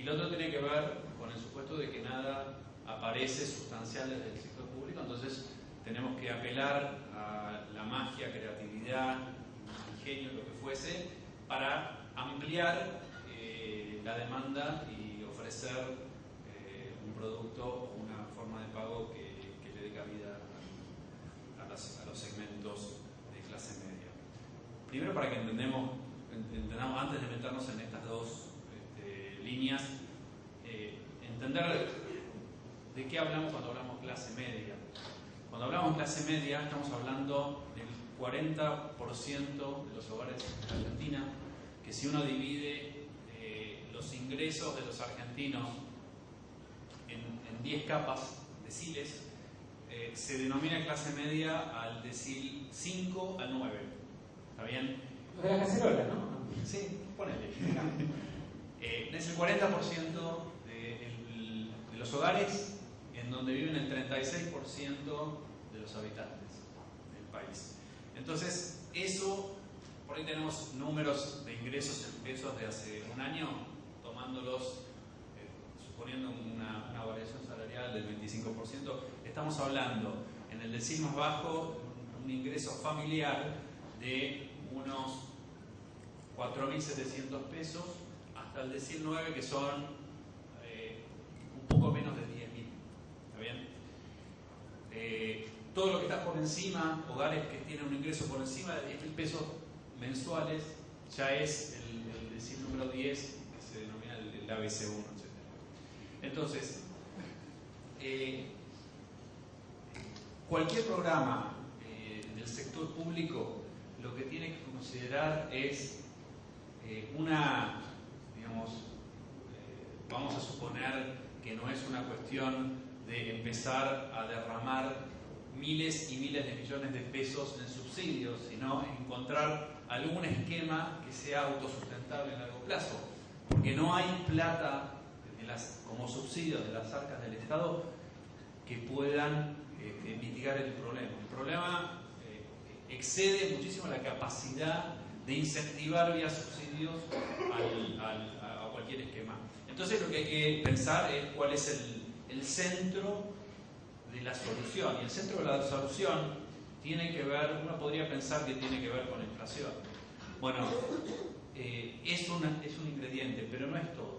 lo otro tiene que ver con el supuesto de que nada aparece sustancial desde el sector público, entonces tenemos que apelar a la magia, creatividad, ingenio, lo que fuese, para ampliar la demanda y ofrecer un producto o una forma de pago que le dé cabida a los segmentos de clase media. Primero, para que entendamos antes de meternos en estas dos líneas, entender de qué hablamos cuando hablamos clase media. Cuando hablamos clase media, estamos hablando del 40% de los hogares de Argentina, que si uno divide los ingresos de los argentinos en 10 capas, deciles, se denomina clase media al decil 5 al 9. ¿Está bien? De la cacerola, ¿no? Sí, ponele. Es el 40% de los hogares en donde viven el 36% de los habitantes del país. Entonces, eso, por ahí tenemos números de ingresos en pesos de hace un año, tomándolos, suponiendo una variación salarial del 25%, estamos hablando en el decil más bajo un ingreso familiar de unos 4.700 pesos hasta el decil 9, que son un poco menos de 10.000. ¿Está bien? Todo lo que está por encima, hogares que tienen un ingreso por encima de 10.000 pesos mensuales, ya es el decil número 10, que se denomina el ABC1, etc. Entonces, cualquier programa del sector público lo que tiene que considerar es vamos a suponer que no es una cuestión de empezar a derramar miles y miles de millones de pesos en subsidios, sino encontrar algún esquema que sea autosustentable a largo plazo, porque no hay plata como subsidios de las arcas del Estado que puedan mitigar el problema. El problema excede muchísimo la capacidad de incentivar vía subsidios a cualquier esquema. Entonces lo que hay que pensar es cuál es el centro de la solución. Y el centro de la solución tiene que ver, uno podría pensar que tiene que ver con la inflación. Bueno, es un ingrediente, pero no es todo.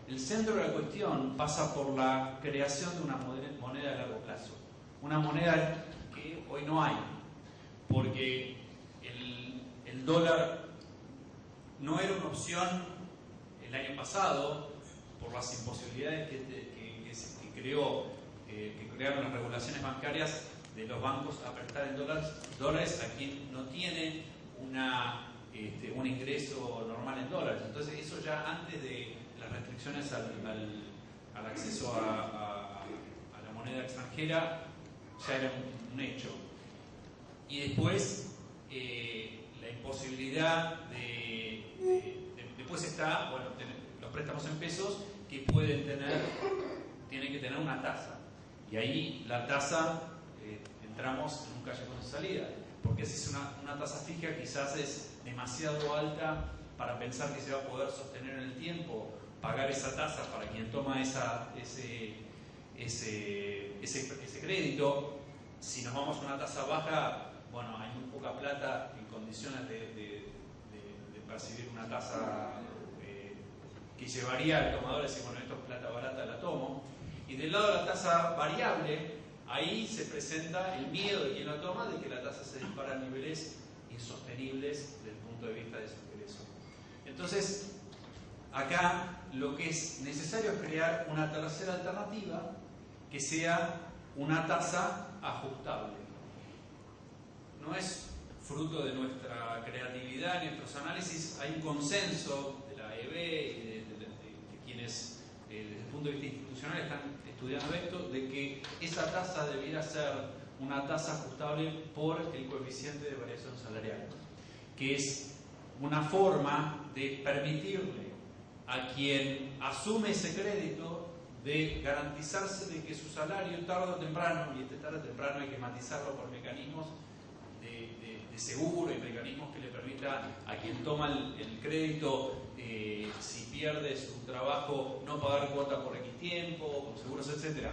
El centro de la cuestión pasa por la creación de una moneda a largo plazo. Una moneda que hoy no hay, porque el dólar no era una opción el año pasado por las imposibilidades que crearon las regulaciones bancarias de los bancos a prestar en dólares a quien no tiene un ingreso normal en dólares. Entonces eso ya antes de las restricciones al acceso a la moneda extranjera ya era un hecho. Y después la imposibilidad después está, los préstamos en pesos que tienen que tener una tasa. Y ahí la tasa, entramos en un callejón de salida. Porque si es una tasa fija, quizás es demasiado alta para pensar que se va a poder sostener en el tiempo, pagar esa tasa para quien toma ese crédito. Si nos vamos a una tasa baja, hay muy poca plata en condiciones de percibir una tasa que llevaría al tomador a decir, esto es plata barata, la tomo. Y del lado de la tasa variable, ahí se presenta el miedo de quien la toma de que la tasa se dispara a niveles insostenibles desde el punto de vista de su ingreso. Entonces, acá lo que es necesario es crear una tercera alternativa que sea una tasa ajustable. No es fruto de nuestra creatividad, de nuestros análisis. Hay un consenso de la EB y de quienes desde el punto de vista institucional están estudiando esto, de que esa tasa debiera ser una tasa ajustable por el coeficiente de variación salarial, que es una forma de permitirle a quien asume ese crédito de garantizarse de que su salario tarde o temprano, y tarde o temprano hay que matizarlo por mecanismos de de seguro y mecanismos que le permita a quien toma el crédito, si pierde su trabajo, no pagar cuota por X tiempo, con seguros, etc.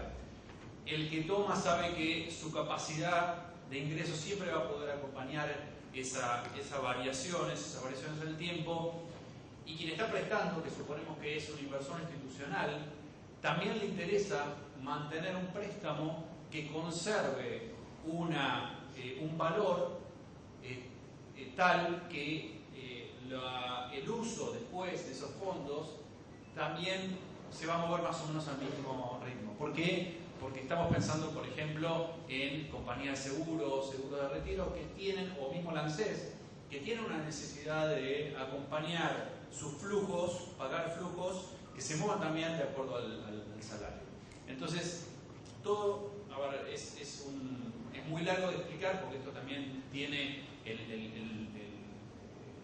El que toma sabe que su capacidad de ingreso siempre va a poder acompañar esas variaciones en el tiempo, y quien está prestando, que suponemos que es un inversor institucional, también le interesa mantener un préstamo que conserve un valor tal que el uso después de esos fondos también se va a mover más o menos al mismo ritmo. ¿Por qué? Porque estamos pensando, por ejemplo, en compañías de seguros de retiro que tienen, o mismo la ANSES, que tienen una necesidad de acompañar sus flujos, pagar flujos que se muevan también de acuerdo al salario. Entonces, todo, a ver, es muy largo de explicar, porque esto también tiene el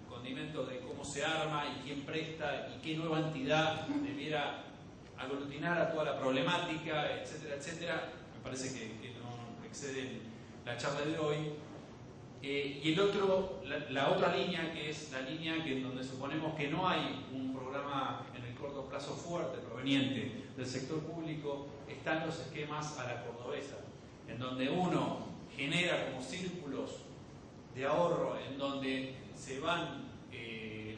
condimento de cómo se arma y quién presta y qué nueva entidad debiera aglutinar a toda la problemática, etcétera, etcétera. Me parece que no excede la charla de hoy. Y la otra línea, que es la línea en donde suponemos que no hay un programa en el corto plazo fuerte proveniente del sector público, están los esquemas a la cordobesa, en donde uno genera como círculos de ahorro, en donde se van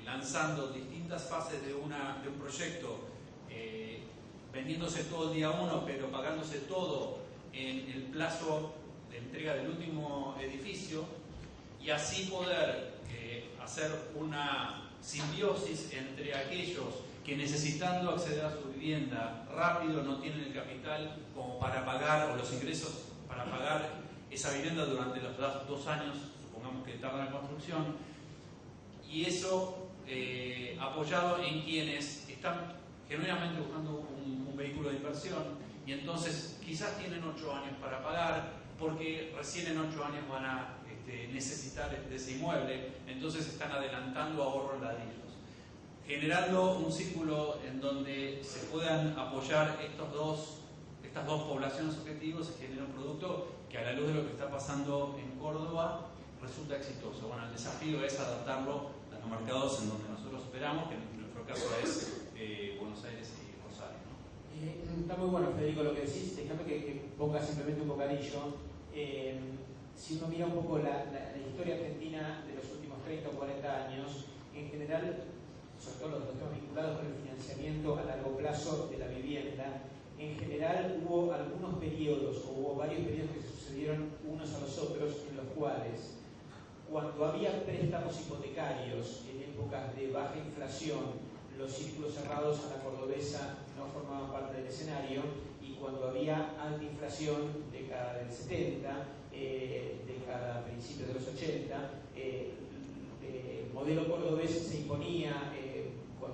lanzando distintas fases de un proyecto, vendiéndose todo el día uno, pero pagándose todo en el plazo de entrega del último edificio, y así poder hacer una simbiosis entre aquellos que, necesitando acceder a su vivienda rápido, no tienen el capital como para pagar, o los ingresos para pagar esa vivienda durante los 2 años, supongamos que tarda la construcción, y eso apoyado en quienes están genuinamente buscando un vehículo de inversión, y entonces quizás tienen 8 años para pagar, porque recién en 8 años van a necesitar de ese inmueble, entonces están adelantando ahorro en ladrillos, generando un círculo en donde se puedan apoyar estas dos poblaciones objetivos. Se genera un producto que, a la luz de lo que está pasando en Córdoba, resulta exitoso. Bueno, el desafío es adaptarlo a los mercados en donde nosotros operamos, que en nuestro caso es Buenos Aires y Rosario, ¿no? Está muy bueno, Federico, lo que decís. Déjame que ponga simplemente un bocadillo. Si uno mira un poco la historia argentina de los últimos 30 o 40 años, en general, sobre todo los temas vinculados con el financiamiento a largo plazo de la vivienda, en general hubo algunos periodos, o hubo varios periodos que se sucedieron unos a los otros, en los cuales, cuando había préstamos hipotecarios en épocas de baja inflación, los círculos cerrados a la cordobesa no formaban parte del escenario, y cuando había alta inflación, década del 70, década principios de los 80, el modelo cordobés se imponía con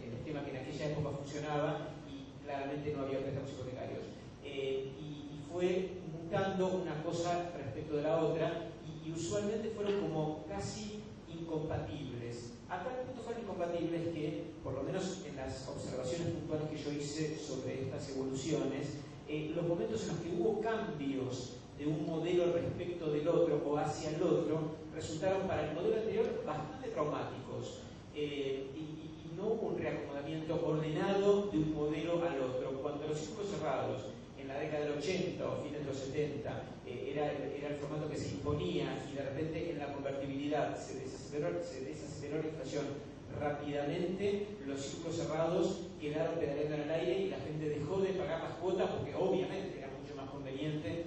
el esquema que en aquella época funcionaba, y claramente no había préstamos hipotecarios. Y fue mutando una cosa respecto de la otra, y usualmente fueron como casi incompatibles. A tal punto fueron incompatibles que, por lo menos en las observaciones puntuales que yo hice sobre estas evoluciones, los momentos en los que hubo cambios de un modelo respecto del otro o hacia el otro, resultaron para el modelo anterior bastante traumáticos. Y no hubo un reacomodamiento ordenado de un modelo al otro. Cuando los círculos cerrados, en la década del 80 o fines de los 70, era el formato que se imponía, y de repente en la convertibilidad se desaceleró la inflación rápidamente, los círculos cerrados quedaron pedaleando en el aire, y la gente dejó de pagar las cuotas, porque obviamente era mucho más conveniente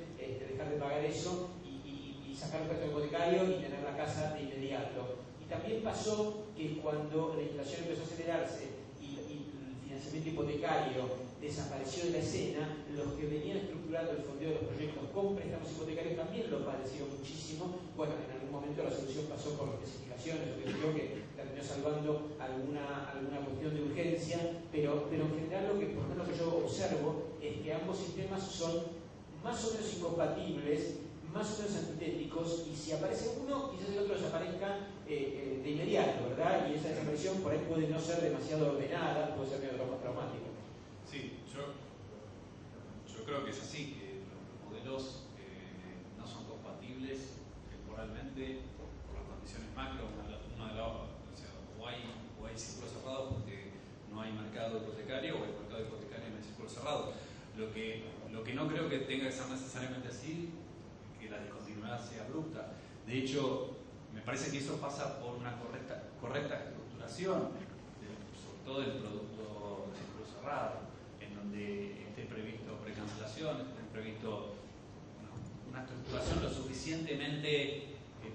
dejar de pagar eso y sacar el préstamo hipotecario y tener la casa de inmediato. Y también pasó que cuando la inflación empezó a acelerarse y el financiamiento hipotecario desapareció de la escena, los que venían estructurando el fondeo de los proyectos con préstamos hipotecarios también lo padecieron muchísimo. Bueno, en algún momento la solución pasó por especificaciones, yo creo que terminó salvando alguna cuestión de urgencia, pero en general lo que, por lo menos, que yo observo es que ambos sistemas son más o menos incompatibles, más o menos antitéticos, y si aparece uno, quizás el otro desaparezca de inmediato, ¿verdad? Y esa desaparición por ahí puede no ser demasiado ordenada, puede ser medio traumática. Sí, yo creo que es así, que los modelos no son compatibles, que por hipotecario o el mercado hipotecario en el círculo cerrado. Lo que no creo que tenga que ser necesariamente así, que la discontinuidad sea abrupta. De hecho, me parece que eso pasa por una correcta estructuración, sobre todo del producto de círculo cerrado, en donde esté previsto precancelación, esté previsto una estructuración lo suficientemente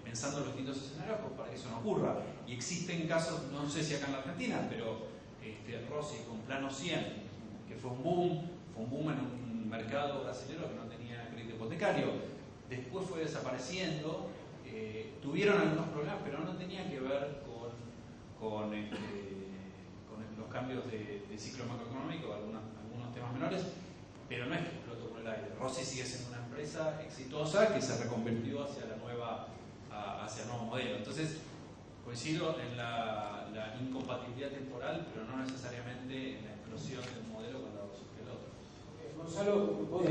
pensando en los distintos escenarios para que eso no ocurra. Y existen casos, no sé si acá en la Argentina, pero Rossi con Plano 100, que fue un boom en un mercado brasileño que no tenía crédito hipotecario. Después fue desapareciendo, tuvieron algunos problemas, pero no tenía que ver con los cambios de ciclo macroeconómico, algunos temas menores, pero no es que explotó por el aire. Rossi sigue siendo una empresa exitosa que se reconvirtió hacia el nuevo modelo. Entonces, coincido en la incompatibilidad temporal, pero no necesariamente en la explosión de un modelo cuando surge el otro. Gonzalo, ¿vos